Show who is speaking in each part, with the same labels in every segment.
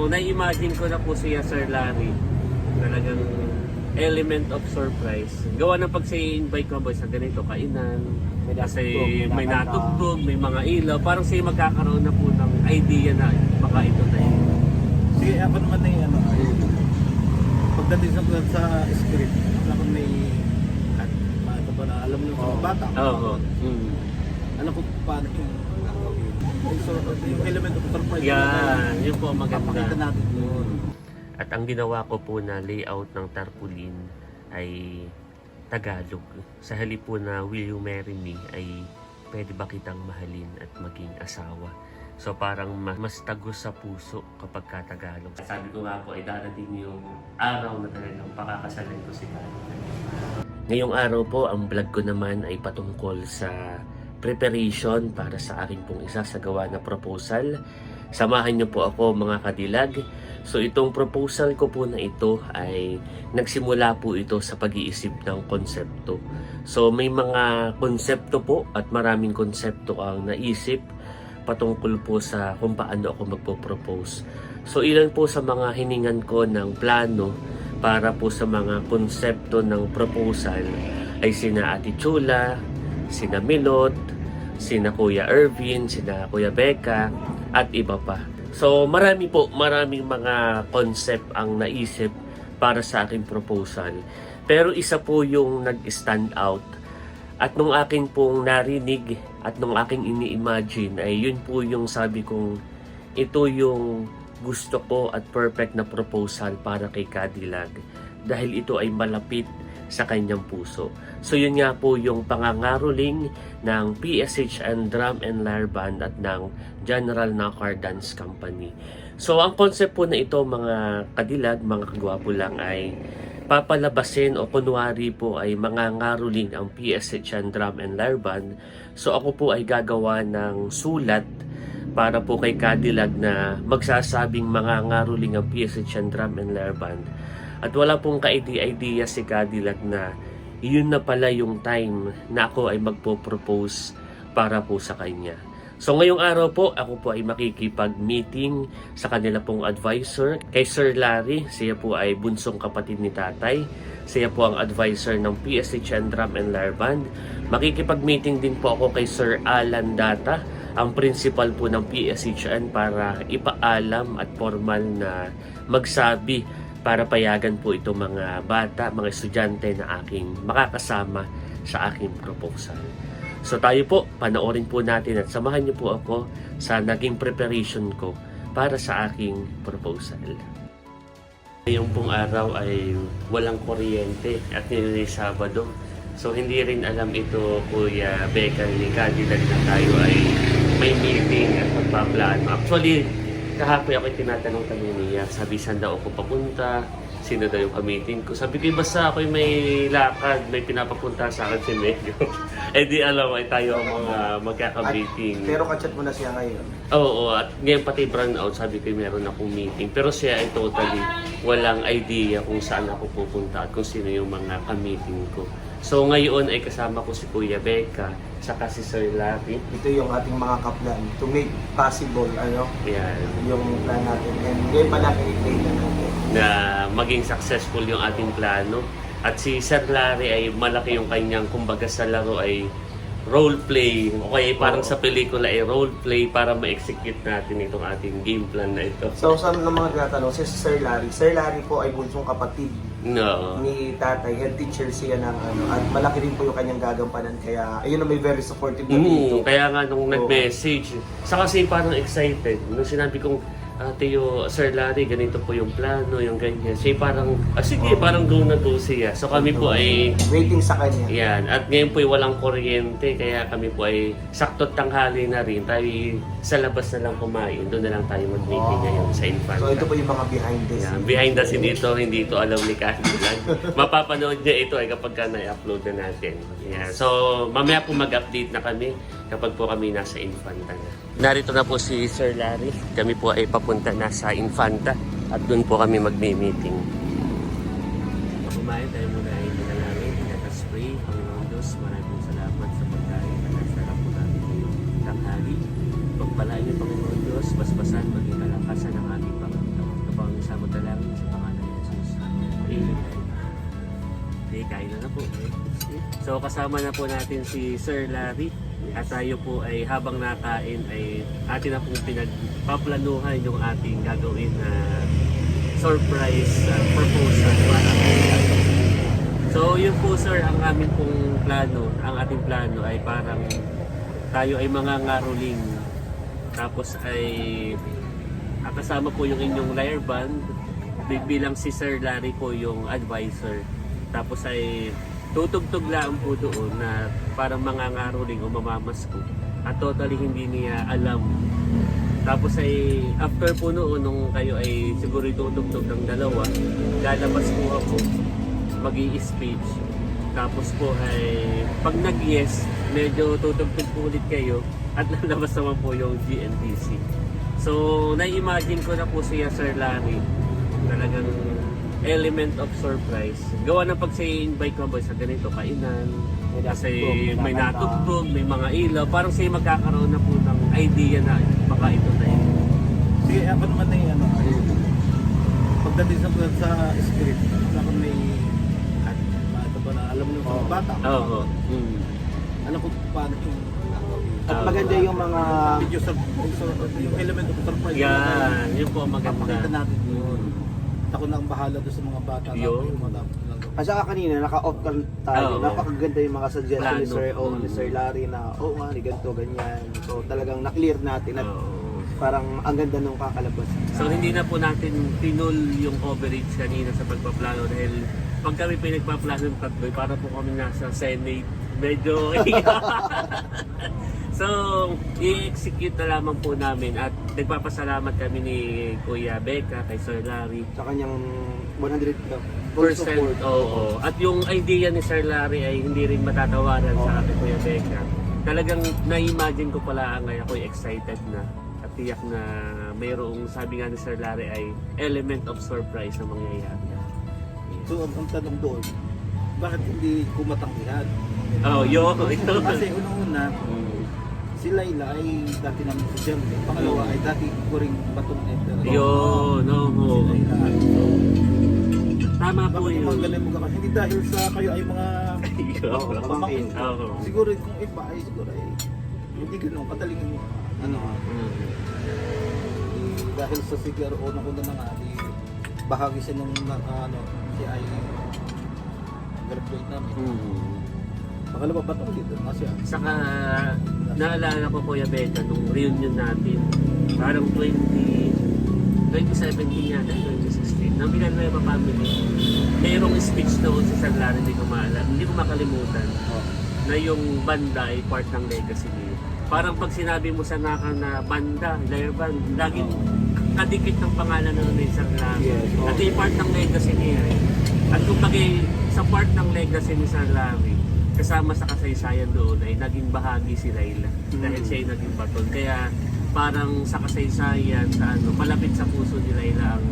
Speaker 1: So, na-imagine ko na po siya, Sir Larry. Talagang element of surprise. Gawa ng pag siya invite mo boy sa ganito, kainan. Kasi may natugtog, may mga ilaw. Parang siya magkakaroon na po ng idea na baka ito na yun.
Speaker 2: Sige, ako naman na ano, pagdating sa script, ako may paano ba na alam mo yung mga bata.
Speaker 1: Oo.
Speaker 2: Alam ko paano yung yung element of surprise.
Speaker 1: Yan, yun po ang maganda.
Speaker 2: Papakita natin yun.
Speaker 1: At ang ginawa ko po na layout ng tarpaulin ay Tagalog. Sa halip po na Will You Marry Me ay pwede ba kitang mahalin at maging asawa. So parang mas tagos sa puso kapag ka-Tagalog. Sabi ko nga po ay darating yung araw na talagang pakakasalan ko si Karen. Ngayong araw po, ang vlog ko naman ay patungkol sa preparation para sa aking pong isasagawa na proposal. Samahan niyo po ako mga kadilag. So itong proposal ko po na ito ay nagsimula po ito sa pag-iisip ng konsepto. So may mga konsepto po at maraming konsepto ang naisip patungkol po sa kung paano ako magpo-propose. So ilan po sa mga hiningan ko ng plano para po sa mga konsepto ng proposal ay sina Ate Chula, sina Milot, sina Kuya Ervin, sina Kuya Becca at iba pa. So maraming mga concept ang naisip para sa aking proposal. Pero isa po yung nag-stand out at nung aking pong narinig at nung aking ini-imagine ay yun po yung sabi kong ito yung gusto ko at perfect na proposal para kay Cadillac dahil ito ay malapit sa kanyang puso. So yun nga po yung pangangaroling ng PSHN Drum and Lyre Band at ng General Knockout Dance Company. So ang concept po na ito mga kadilag, mga kagwapo lang ay papalabasin o kunwari po ay mangangaroling ang PSHN Drum and Lyre Band. So ako po ay gagawa ng sulat para po kay Cadillac na magsasabing mangangaroling ang PSHN Drum and Lyre Band. At wala pong ka-idea si Cadillac na yun na pala yung time na ako ay magpo-propose para po sa kanya. So ngayong araw po, ako po ay makikipag-meeting sa kanila pong advisor. Kay Sir Larry, siya po ay bunsong kapatid ni tatay. Siya po ang advisor ng PSHN Drum and Lyre Band. Makikipag-meeting din po ako kay Sir Alan Data, ang principal po ng PSHN para ipaalam at formal na magsabi para payagan po ito mga bata, mga estudyante na aking makakasama sa aking proposal. So tayo po, panoorin po natin at samahan niyo po ako sa naging preparation ko para sa aking proposal. Ngayong pong araw ay walang kuryente at nililay Sabado. So hindi rin alam ito Kuya Becca ni Cadillac na tayo ay may meeting at magpaplano. Actually, kahapon ako tinatanong niya, sabi saan daw ako papunta, sino daw yung ka-meeting ko. Sabi ko, basta ako may lakad, may pinapapunta sa akin si Medyo. Eh di alam ay tayo ang mga magkaka-meeting.
Speaker 2: Pero kachat mo na siya ngayon.
Speaker 1: Oo, at ngayon pati brownout, sabi ko meron akong meeting. Pero siya ay totally walang idea kung saan ako pupunta at kung sino yung mga ka-meeting ko. So ngayon ay kasama ko si Kuya Becca, saka si Sir Larry.
Speaker 2: Ito yung ating mga kaplan to make possible
Speaker 1: Yan.
Speaker 2: yung plan natin. And ngayon pala i-play na natin.
Speaker 1: Na maging successful yung ating plano. At si Sir Larry ay malaki yung kanyang, kumbaga sa laro ay role play. Okay, parang sa pelikula ay role play para ma-execute natin itong ating game plan na ito.
Speaker 2: So sa mga tatanong, si Sir Larry. Sir Larry po ay bunsong kapatid
Speaker 1: No.
Speaker 2: ni tatay. Head teacher siya ng at malaki rin po yung kanyang gagampanan. Kaya ayun na may very supportive na dito.
Speaker 1: Kaya nga nung nag-message, sa kasi parang excited. Nung sinabi kong, Teo, Sir Larry, ganito po yung plano, yung ganyan. Siya parang, sige, parang go na go siya. So kami po ay
Speaker 2: waiting sa kanya.
Speaker 1: yan. At ngayon po ay walang kuryente, kaya kami po ay sakto tanghali na rin. Tayo sa labas na lang kumain. Doon na lang tayo mag-meeting ngayon sa Infanta.
Speaker 2: So ito po yung mga behind the
Speaker 1: Yan.
Speaker 2: scenes.
Speaker 1: Behind the scene ito, hindi ito alam ni Cadillac. Mapapanood niya ito ay kapag ka na-upload na natin. Yan. So mamaya po mag-update na kami kapag po kami nasa Infanta na. Narito na po si Sir Larry. Kami po ay papunta na sa Infanta at doon po kami magme-meeting. Kumain tayo muna ay manalangin. Let us pray. Panginoon Diyos, maraming salamat sa pagkain at nasarap po namin ngayong tanghali. Pagpalaan niyo, Panginoon Diyos, basbasan, maging kalakasan ng aming Panginoon. Okay, kain na po. So kasama na po natin si Sir Larry. At tayo po ay habang nakain ay atin na pong pinagpaplanuhan yung ating gagawin na surprise proposal para kay Larry. So yun po sir, ang amin pong plano, ang ating plano ay parang tayo ay mga ngaruling. Tapos ay kasama po yung inyong lyre band bilang si Sir Larry po yung advisor. Tapos ay tutugtog lang po doon na parang mga ngaruling o mamamasko at totally hindi niya alam. Tapos ay after po noon nung kayo ay siguro tutugtog ng dalawa, lalabas po ako, mag-i-speech. Tapos po ay pag nag-yes, medyo tutugtog po ulit kayo at lalabas naman po yung GNTC. So, na-imagine ko na po siya Sir Larry, talagang element of surprise. Gawa ng pag invite ko ba sa ganito, kainan, kasi may natugtog, may mga ilaw, parang siya magkakaroon na po ng idea na baka ito na yun.
Speaker 2: Sige, ako naman na ano, pagdating sa script, ako may ito ba na alam mo yung mga bata.
Speaker 1: Oo.
Speaker 2: Alam ko paano yung
Speaker 3: At maganda yung mga
Speaker 2: video yung element of surprise.
Speaker 1: Yan, yun po ang maganda.
Speaker 2: Papakita natin yun. Ako na ang bahala doon sa mga bata.
Speaker 1: Yun.
Speaker 2: Yung mga
Speaker 3: at saka kanina naka-off ka tayo.
Speaker 1: Oo.
Speaker 3: Napakaganda yung mga suggestion ni
Speaker 1: Plano.
Speaker 3: Sir ni Sir Larry na nga ni ganito ganyan. So talagang na-clear natin at
Speaker 1: Oo.
Speaker 3: parang ang ganda nung kakalabas.
Speaker 1: So hindi na po natin pinul yung coverage kanina sa pagpaplano dahil pag kami pinagpaplano ng tatlo, para po kami nasa Senate. Medyo so, i-execute na lamang po namin at nagpapasalamat kami ni Kuya Becca kay Sir Larry.
Speaker 3: Sa kanyang 100%
Speaker 1: Percent, oo. At yung idea ni Sir Larry ay hindi rin matatawaran sa akin, Kuya Becca. Talagang na-imagine ko pala ngayon ako'y excited na at tiyak na mayroong sabi nga ni Sir Larry ay element of surprise na mangyayari. Yes.
Speaker 2: So, ang tanong doon, bakit hindi kumatanggihan?
Speaker 1: Oh, ito.
Speaker 2: Kasi unang-una, si Laila ay dati namin sa Germany. Pangalawa ay dati ko rin batong enter.
Speaker 1: Yun, oo.
Speaker 2: Si Laila. So,
Speaker 1: Tama po
Speaker 2: bakit yung mga
Speaker 1: yun.
Speaker 2: galing mo ka? Hindi dahil sa kayo ay mga
Speaker 3: Oo, pamangkin.
Speaker 1: Oo.
Speaker 2: siguro kung iba ay siguro ay hindi ganun kadaling ano dahil sa siguro unang-una na nga di bahagi siya nung ano siya ay graduate namin. Pangalawa ba itong dito nga siya?
Speaker 1: Saka naalala ko Kuya Becca nung reunion natin parang 2017 yata, 2016 nang Villanueva family mayroong speech doon si Sir Larry, hindi ko makalimutan na yung banda ay part ng legacy niya. Parang pag sinabi mo sa naka na banda, lyre band, laging kadikit ng pangalan na nun Sir Larry.
Speaker 3: Yes, oo.
Speaker 1: At yung part ng legacy niya at kung sa part ng legacy ni Sir Larry kasama sa kasaysayan doon ay naging bahagi si Laila dahil siya ay naging baton. Kaya parang sa kasaysayan, sa malapit sa puso ni Laila ang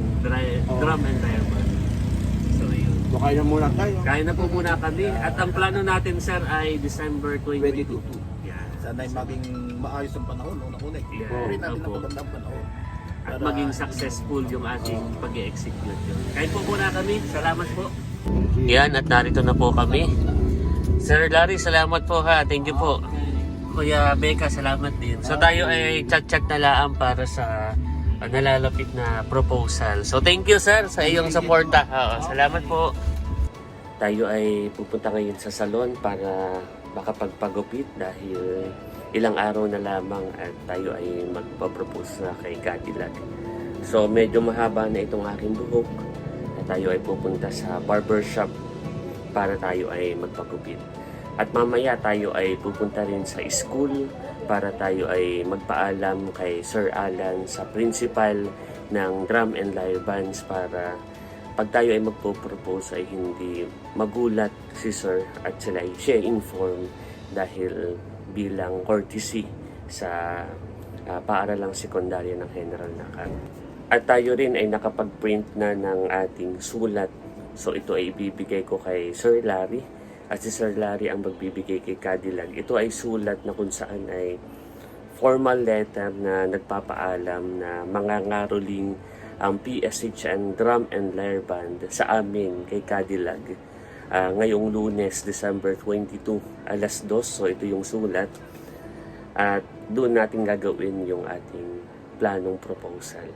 Speaker 1: drum and lyre band. So yun.
Speaker 3: So kaya na muna tayo.
Speaker 1: Kaya na po muna kami at ang plano natin sir ay December 2022. Yan.
Speaker 2: Sana ay maging maayos ang panahon una-una.
Speaker 1: Yeah.
Speaker 2: Puri natin ang
Speaker 1: Opo.
Speaker 2: magandang panahon.
Speaker 1: At
Speaker 2: Para-
Speaker 1: maging successful yung ating pag-i-execute yun. Kaya po muna kami. Salamat po.
Speaker 3: Thank you.
Speaker 1: Yan at narito na po kami. Sir Larry, salamat po ha. Thank you po. Kuya Becca, salamat din. So tayo ay chat-chat na lang para sa nalalapit na proposal. So thank you sir sa iyong suporta. Salamat po. Tayo ay pupunta ngayon sa salon para makapagpagupit dahil ilang araw na lamang at tayo ay magpapropose na kay Cadillac. So medyo mahaba na itong aking buhok at tayo ay pupunta sa barbershop para tayo ay magpagupit. At mamaya tayo ay pupunta rin sa school para tayo ay magpaalam kay Sir Alan sa principal ng drum and lyre bands para pag tayo ay magpo-propose ay hindi magulat si Sir at sila ay siya inform dahil bilang courtesy sa paaralang sekundarya ng General Nakar. At tayo rin ay nakapag-print na ng ating sulat. So ito ay ibibigay ko kay Sir Larry at si Sir Larry ang magbibigay kay Cadillac. Ito ay sulat na kung saan ay formal letter na nagpapaalam na mangangaroling ang PSHN Drum and Lyre Band sa amin kay Cadillac ngayong Lunes, December 22, alas 2. So ito yung sulat. At doon natin gagawin yung ating planong proposal.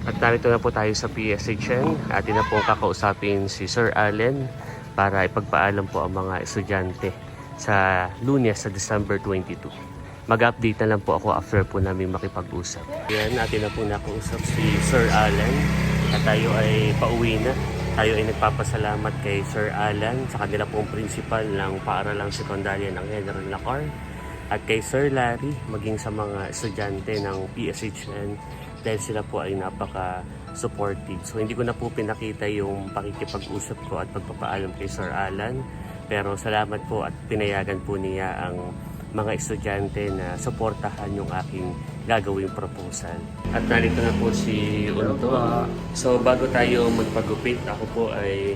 Speaker 1: At narito na po tayo sa PSHN. Atin na po kakausapin si Sir Allen para ipagpaalam po ang mga estudyante sa Lunes sa December 22. Mag-update na lang po ako after po namin makipag-usap. Yan, atin na po nakausap si Sir Allen at tayo ay pauwi na. Tayo ay nagpapasalamat kay Sir Alan sa kanila pong principal ng paaralang sekundarya ng General Lacar at kay Sir Larry maging sa mga estudyante ng PSHN dahil sila po ay napaka-supportive. So hindi ko na po pinakita yung pakikipag-usap ko at pagpapaalam kay Sir Alan, pero salamat po at pinayagan po niya ang mga estudyante na suportahan yung aking gagawing proposal. At narito na po si Unto. So bago tayo magpagupit, ako po ay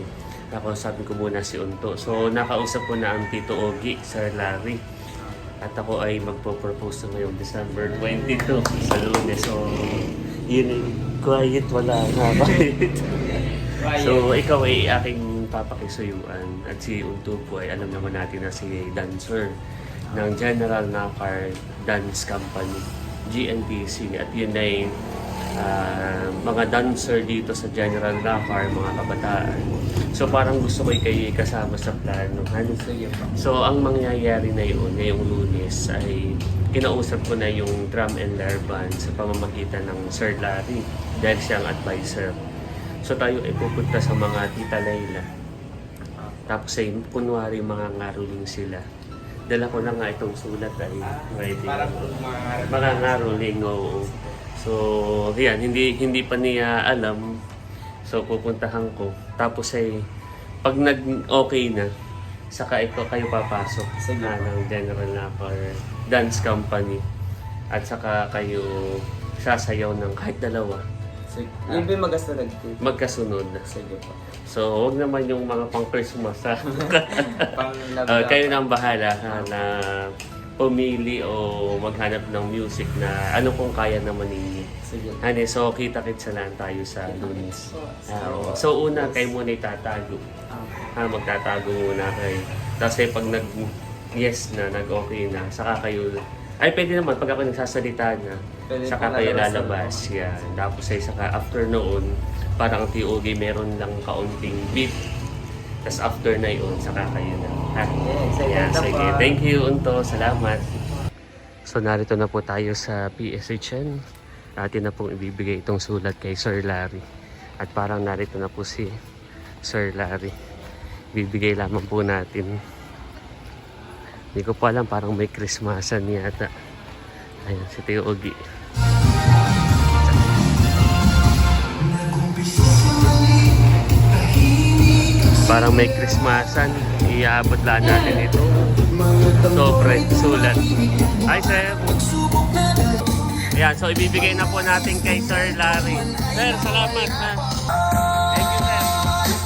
Speaker 1: nakausapin ko muna si Unto. So nakausap ko na ang Tito Ogie, Sir Larry. At ako ay magpo-propose na ngayong December 22 sa Lunes. So yun, quiet, wala na. So ikaw ay aking papakisuyuan at si Unto po ay alam naman natin na si dancer ng General Lacar Dance Company, GNDC, at yun ay mga dancer dito sa General Lacar, mga kabataan. So parang gusto ko kayo kasama sa plano. So ang mangyayari na yun, ngayong Lunes, ay kinausap ko na yung drum and lyre band sa pamamagitan ng Sir Larry dahil siyang advisor. So tayo ay pupunta sa mga Tita Layla. Tapos ay kunwari mga ngaruling sila. Dala ko na nga itong sulat ay ready. Mga ngaruling, oo. So, yan, hindi pa niya alam. So, pupuntahan ko. Tapos ay, pag nag-okay na, saka ito kayo papasok ng General Lacar Dance Company. At saka kayo sasayaw ng kahit dalawa.
Speaker 3: Hindi magasunod.
Speaker 1: Magkasunod.
Speaker 3: Sige po.
Speaker 1: So, huwag naman yung mga pang-Christmas ha. Kayo na ang bahala ha, na pumili o maghanap ng music na ano kung kaya naman ninyo.
Speaker 3: Sige.
Speaker 1: Hani, so kita-kitsa lang tayo sa Lunes. So una, kayo muna itatago. Magtatago muna kayo. Tapos pag nag-yes na, nag-okay na, saka kayo, ay pwede naman pag ako nagsasalita na,
Speaker 3: Pwede
Speaker 1: saka
Speaker 3: pong
Speaker 1: kayo
Speaker 3: lalabas
Speaker 1: lalabas. Yan. Tapos ay saka after noon, parang TOG meron lang kaunting beat. Tapos after na yun, saka kayo na. Ha? Yeah, sige. Thank you, Unto. Salamat. So narito na po tayo sa PSHN. Atin na pong ibibigay itong sulat kay Sir Larry. At parang narito na po si Sir Larry. Bibigay lamang po natin. Hindi ko po alam, parang may Christmasan yata. Ayan, si Tio Ogie. Parang may Christmasan. Iabot lang natin ito. Sobre, sulat. Hi, sir. Ayan, so ibibigay na po natin kay Sir Larry. Sir, salamat ha. Thank you, sir.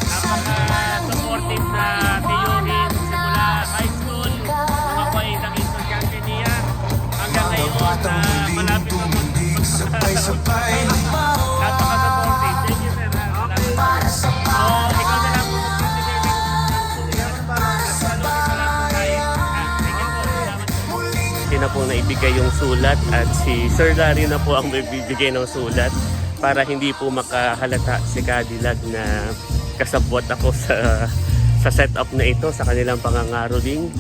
Speaker 1: Napaka-supportive na tiyuhin simula high school. Mga po ay naging estudyante niya. Hanggang ngayon na malapit na napaka-supportive. Thank you, sir. Salamat. So, ikaw na lang po magbibigay ng na po naibigay yung sulat at si Sir Larry na po ang magbibigay ng sulat para hindi po makahalata si Cadillac na kasabwat ako sa setup na ito sa kanilang pangangaroling.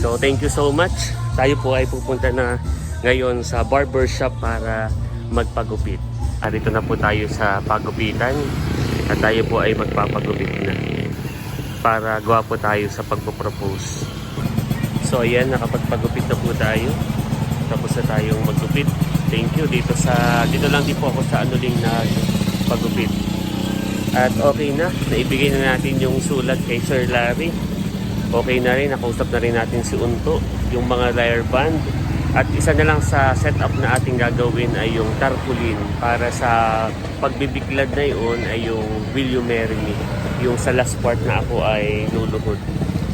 Speaker 1: So thank you so much. Tayo po ay pupunta na ngayon sa barbershop para magpagupit. Dito na po tayo sa pagupitan at tayo po ay magpapagupit na para gawa po tayo sa pagpo-propose. So ayan, nakapagpagupit na po tayo. Tapos na tayong magupit. Thank you. Dito lang din po ako sa anuling na pagupit. At okay na. Naibigay na natin yung sulat kay Sir Larry. Okay na rin. Nakausap na rin natin si Unto. Yung mga lyre band. At isa na lang sa setup na ating gagawin ay yung tarpaulin. Para sa pagbibiglad na yun ay yung Will You Marry Me. Yung sa last part na ako ay luluhod.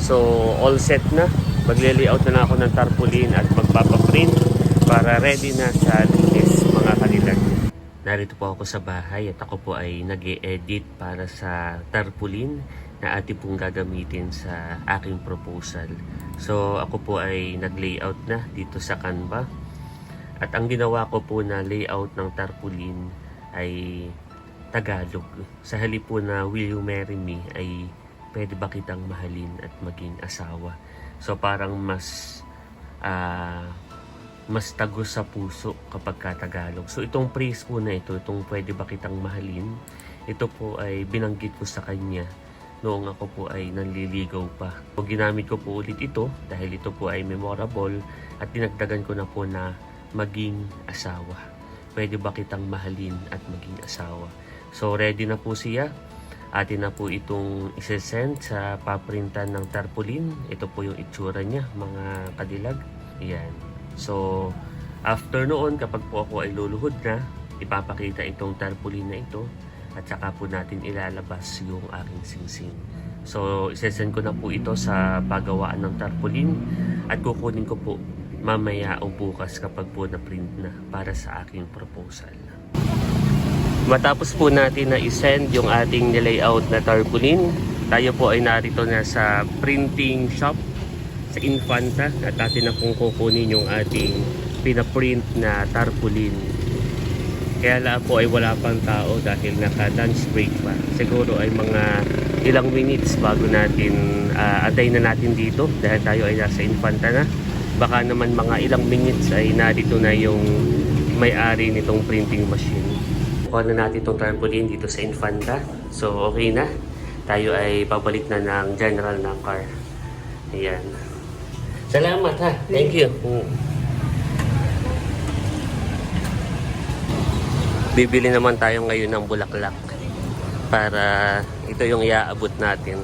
Speaker 1: So all set na. Magle-layout na lang ako ng tarpaulin at magpapaprint para ready na sa Lunes, mga kanilag. Narito po ako sa bahay at ako po ay nag-e-edit para sa tarpaulin na ating pong gagamitin sa aking proposal. So ako po ay nag-layout na dito sa Canva. At ang ginawa ko po na layout ng tarpaulin ay Tagalog. Sa halip po na Will You Marry Me ay pwede ba kitang mahalin at maging asawa. So parang mas tagos sa puso kapag Tagalog. So itong phrase po na ito, itong pwede ba kitang mahalin, ito po ay binanggit ko sa kanya noong ako po ay nanliligaw pa. So, ginamit ko po ulit ito dahil ito po ay memorable at dinagdagan ko na po na maging asawa. Pwede ba kitang mahalin at maging asawa. So ready na po siya. Atin na po itong isesend sa paprintan ng tarpaulin. Ito po yung itsura niya, mga kadilag. Ayan. So after noon, kapag po ako ay luluhod na, ipapakita itong tarpaulin na ito at saka po natin ilalabas yung aking singsing. So isesend ko na po ito sa pagawaan ng tarpaulin at kukunin ko po mamaya o bukas kapag po na-print na para sa aking proposal. Matapos po natin na isend yung ating nilayout na tarpaulin, tayo po ay narito na sa printing shop sa Infanta at atin na pong kukunin yung ating pinaprint na tarpaulin. Kaya lang po ay wala pang tao dahil naka-lunch break pa. Siguro ay mga ilang minutes bago natin atay na natin dito dahil tayo ay nasa Infanta na. Baka naman mga ilang minutes ay narito na yung may-ari nitong printing machine. Kuha na natin itong tarpaulin dito sa Infanta. So okay na. Tayo ay pabalik na ng general na car. Ayan. Salamat ha. Thank you. Bibili naman tayo ngayon ng bulaklak para ito yung iaabot natin.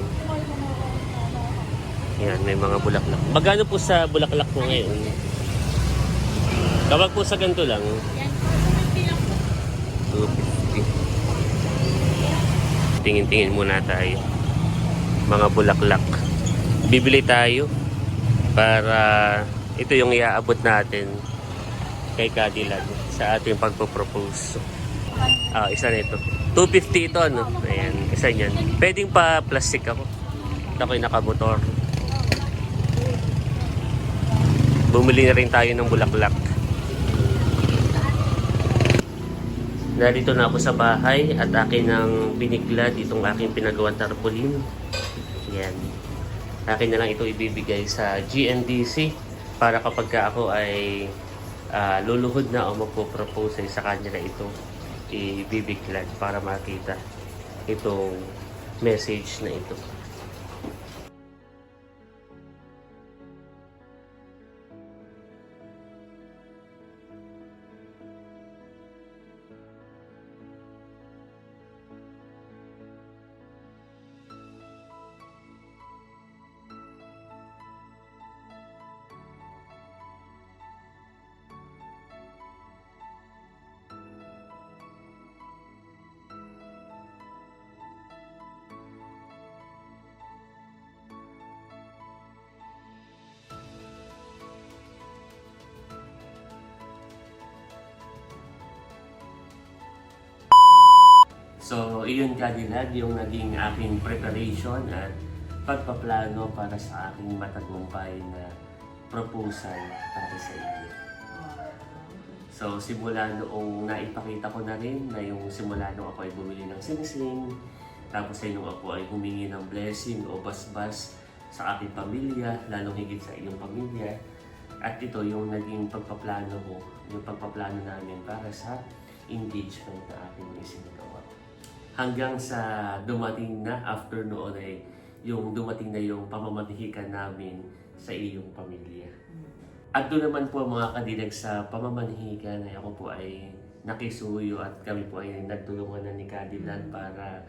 Speaker 1: Yan, may mga bulaklak. Magkano po sa bulaklak po ngayon? Kapag po sa ganito lang, 250. Tingin-tingin muna tayo. Mga bulaklak. Bibili tayo para ito yung iaabot natin kay Cadillac sa ating pagpo-propose. Isa nito. 250 ito, no? Ayan, isa niyan. Pwedeng pa plastic ako. Ako'y nakamotor. Bumili na rin tayo ng bulaklak. Narito na ako sa bahay at akin ang biniglad itong aking pinagawang tarpaulin. Yan. Akin na lang ito ibibigay sa GNDC para kapag ako ay luluhod na o magpo-propose sa kanya na ito ibibiglad para makita itong message na ito. So, iyon Cadillac yung naging aking preparation at pagpaplano para sa aking matagumpay na proposal para sa inyo. So, simula noong naipakita ko na rin na yung simula noong ako ay bumili ng singsing, tapos ay nung ako ay humingi ng blessing o basbas sa aking pamilya, lalong higit sa iyong pamilya. At ito yung naging pagpaplano ko, yung pagpaplano namin para sa engagement na aking isinagawa. Hanggang sa dumating na, after noon ay yung dumating na yung pamamanhikan namin sa iyong pamilya. At doon naman po mga kadilag sa pamamanhikan ay ako po ay nakisuyo at kami po ay nagtulungan na ni Cadillac para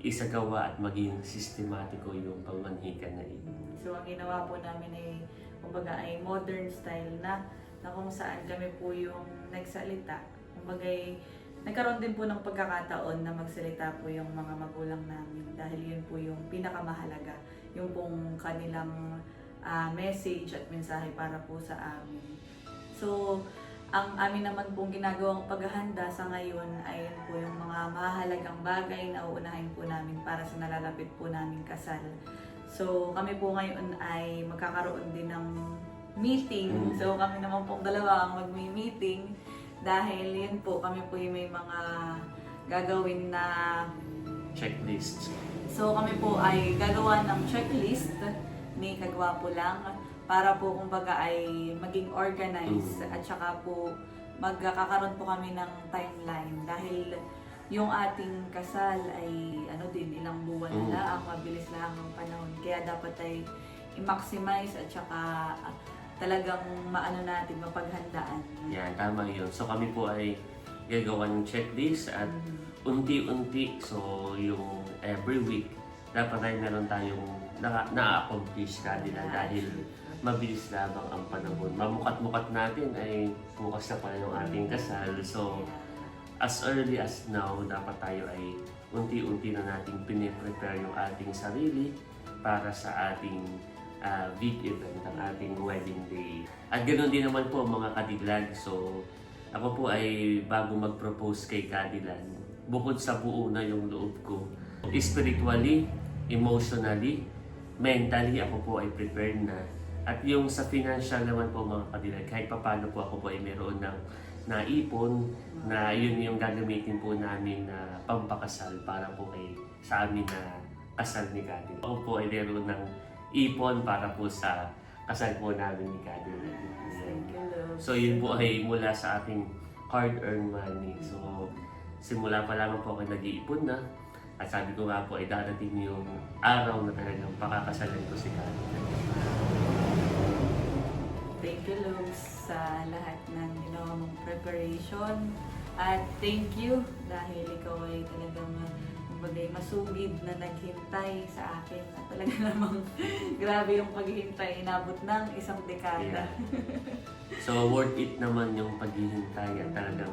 Speaker 1: isagawa at maging sistematiko yung pamamanhikan na ito.
Speaker 4: So ang ginawa po namin ay kumbaga ay modern style na kung saan kami po yung nagsalita. Kumbaga ay nagkaroon din po ng pagkakataon na magsalita po yung mga magulang namin dahil yun po yung pinakamahalaga, yung pong kanilang message at mensahe para po sa amin. So, Ang amin naman pong ginagawang paghahanda sa ngayon ay yun po yung mga mahalagang bagay na uunahin po namin para sa nalalapit po naming kasal. So kami po ngayon ay magkakaroon din ng meeting. So kami naman pong dalawa ang magmi-meeting dahil yun po, kami po yung may mga gagawin na
Speaker 1: Checklist.
Speaker 4: so kami po ay gagawa ng checklist ni Kagwapo lang para po kumbaga ay maging organized at saka po magkakaroon po kami ng timeline dahil yung ating kasal ay ano din ilang buwan na lang, mabilis lang ang panahon kaya dapat ay i-maximize at saka talagang maano natin mapaghandaan.
Speaker 1: Yan, tama yun. So kami po ay gagawa ng checklist at unti-unti, so yung every week, dapat ay meron tayong na-accomplish kanila dahil mabilis lamang ang panahon. Mamukat-mukat natin ay bukas na pala yung ating kasal. So, as early as now, dapat tayo ay unti-unti na nating piniprepare yung ating sarili para sa ating big event, ang ating wedding day. At ganoon din naman po mga kadilag. So, ako po ay bago mag-propose kay Kadilan, bukod sa buo na yung loob ko, spiritually, emotionally, mentally, ako po ay prepared na. At yung sa financial naman po mga kadilag, kahit paano po ako po ay meron ng naipon na yun yung gagamitin po namin na pampakasal para po kay sa amin na kasal ni Kadilan. Ako po ay meron ng ipon para po sa kasal po namin ni Kadilan.
Speaker 4: Thank you, Lord.
Speaker 1: So yun po ay mula sa ating hard-earned money. So simula pa lamang po ako nag-iipon na. At sabi ko nga po ay darating yung araw na talagang pakakasalan ko si Kadilan.
Speaker 4: Thank you, Lord, sa lahat ng ginawa mong preparation. At thank you dahil ikaw ay talagang kumbaga masugid na naghintay sa akin. At talaga namang grabe yung paghihintay. Inabot ng isang dekada.
Speaker 1: Yeah. So worth it naman yung paghihintay at talagang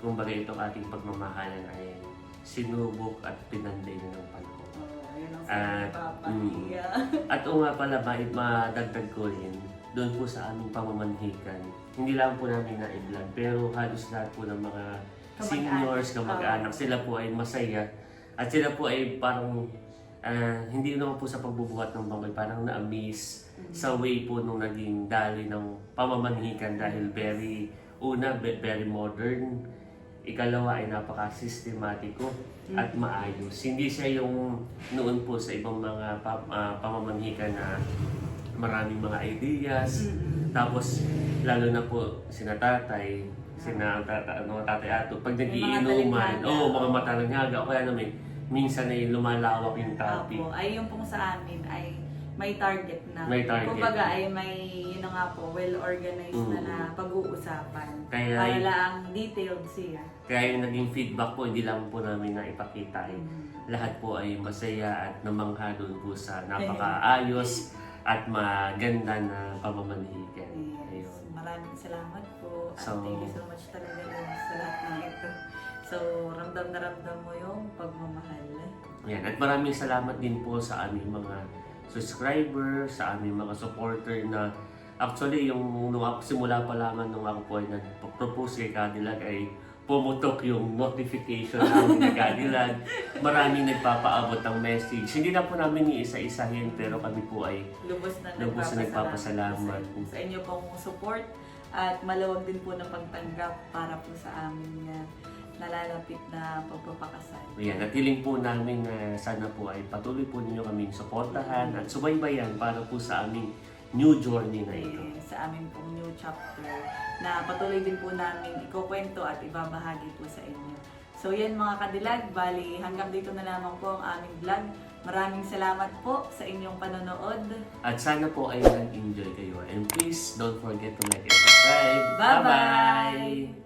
Speaker 1: kumbaga itong ating pagmamahalan ay sinubok at pinanday na ng panahon.
Speaker 4: Yun ang
Speaker 1: At,
Speaker 4: papahiya.
Speaker 1: At o nga pala, madagdag ko rin, doon po sa aming pamamanhikan, hindi lang po namin na-vlog, pero halos lahat po ng mga seniors, kamag-anak, sila po ay masaya. At sila po ay parang, hindi naman po sa pagbubuhat ng bangkay, parang na-amaze sa way po nung naging dali ng pamamanhikan dahil very modern. Ikalawa ay napaka-sistematiko at maayos. Hindi siya yung noon po sa ibang mga pamamanhikan na maraming mga ideas. Tapos, lalo na po sina tatay, tatay ato. Pag nagiinuman, mga matalangaga, o kaya naman, minsan ay lumalawak yung topic.
Speaker 4: Opo, ay yung pong sa amin ay may target na.
Speaker 1: May target.
Speaker 4: Kumbaga ay may, yun na nga po, well-organized na pag-uusapan.
Speaker 1: Kaya
Speaker 4: para lang detailed siya.
Speaker 1: Kaya yung naging feedback po, hindi lang po namin na ipakita. Lahat po ay masaya at namangha doon po sa napakaayos at maganda na pamamanhikan.
Speaker 4: Yes.
Speaker 1: Ayun.
Speaker 4: Maraming salamat po. At
Speaker 1: So,
Speaker 4: thank you so much talaga lang sa lahat ng ito. So, ramdam na ramdam mo yung pagmamahal.
Speaker 1: Yan. At maraming salamat din po sa aming mga subscriber, sa aming mga supporter na actually yung nung ako simula pa lamang nung ako po ay nag-propose kay Kadilag ay pumutok yung notification namin ni Kadilag. Maraming nagpapaabot ng message. Hindi na po namin iisa-isahin pero kami po ay
Speaker 4: Lubos na
Speaker 1: nagpapasalamat
Speaker 4: sa inyo pong support at maluwag din po na pagtanggap para po sa aming nalalapit na pagpapakasal.
Speaker 1: Ayan, at hiling po namin na sana po ay patuloy po ninyo kaming suportahan at subaybayan para po sa aming new journey na ito.
Speaker 4: Sa aming pong new chapter na patuloy din po namin ikukwento at ibabahagi po sa inyo. So yan mga kadilag, bali hanggang dito na lamang po ang aming vlog. Maraming salamat po sa inyong panonood.
Speaker 1: At sana po ay nag-enjoy kayo. And please don't forget to like and subscribe.
Speaker 4: Bye-bye!
Speaker 1: Bye-bye!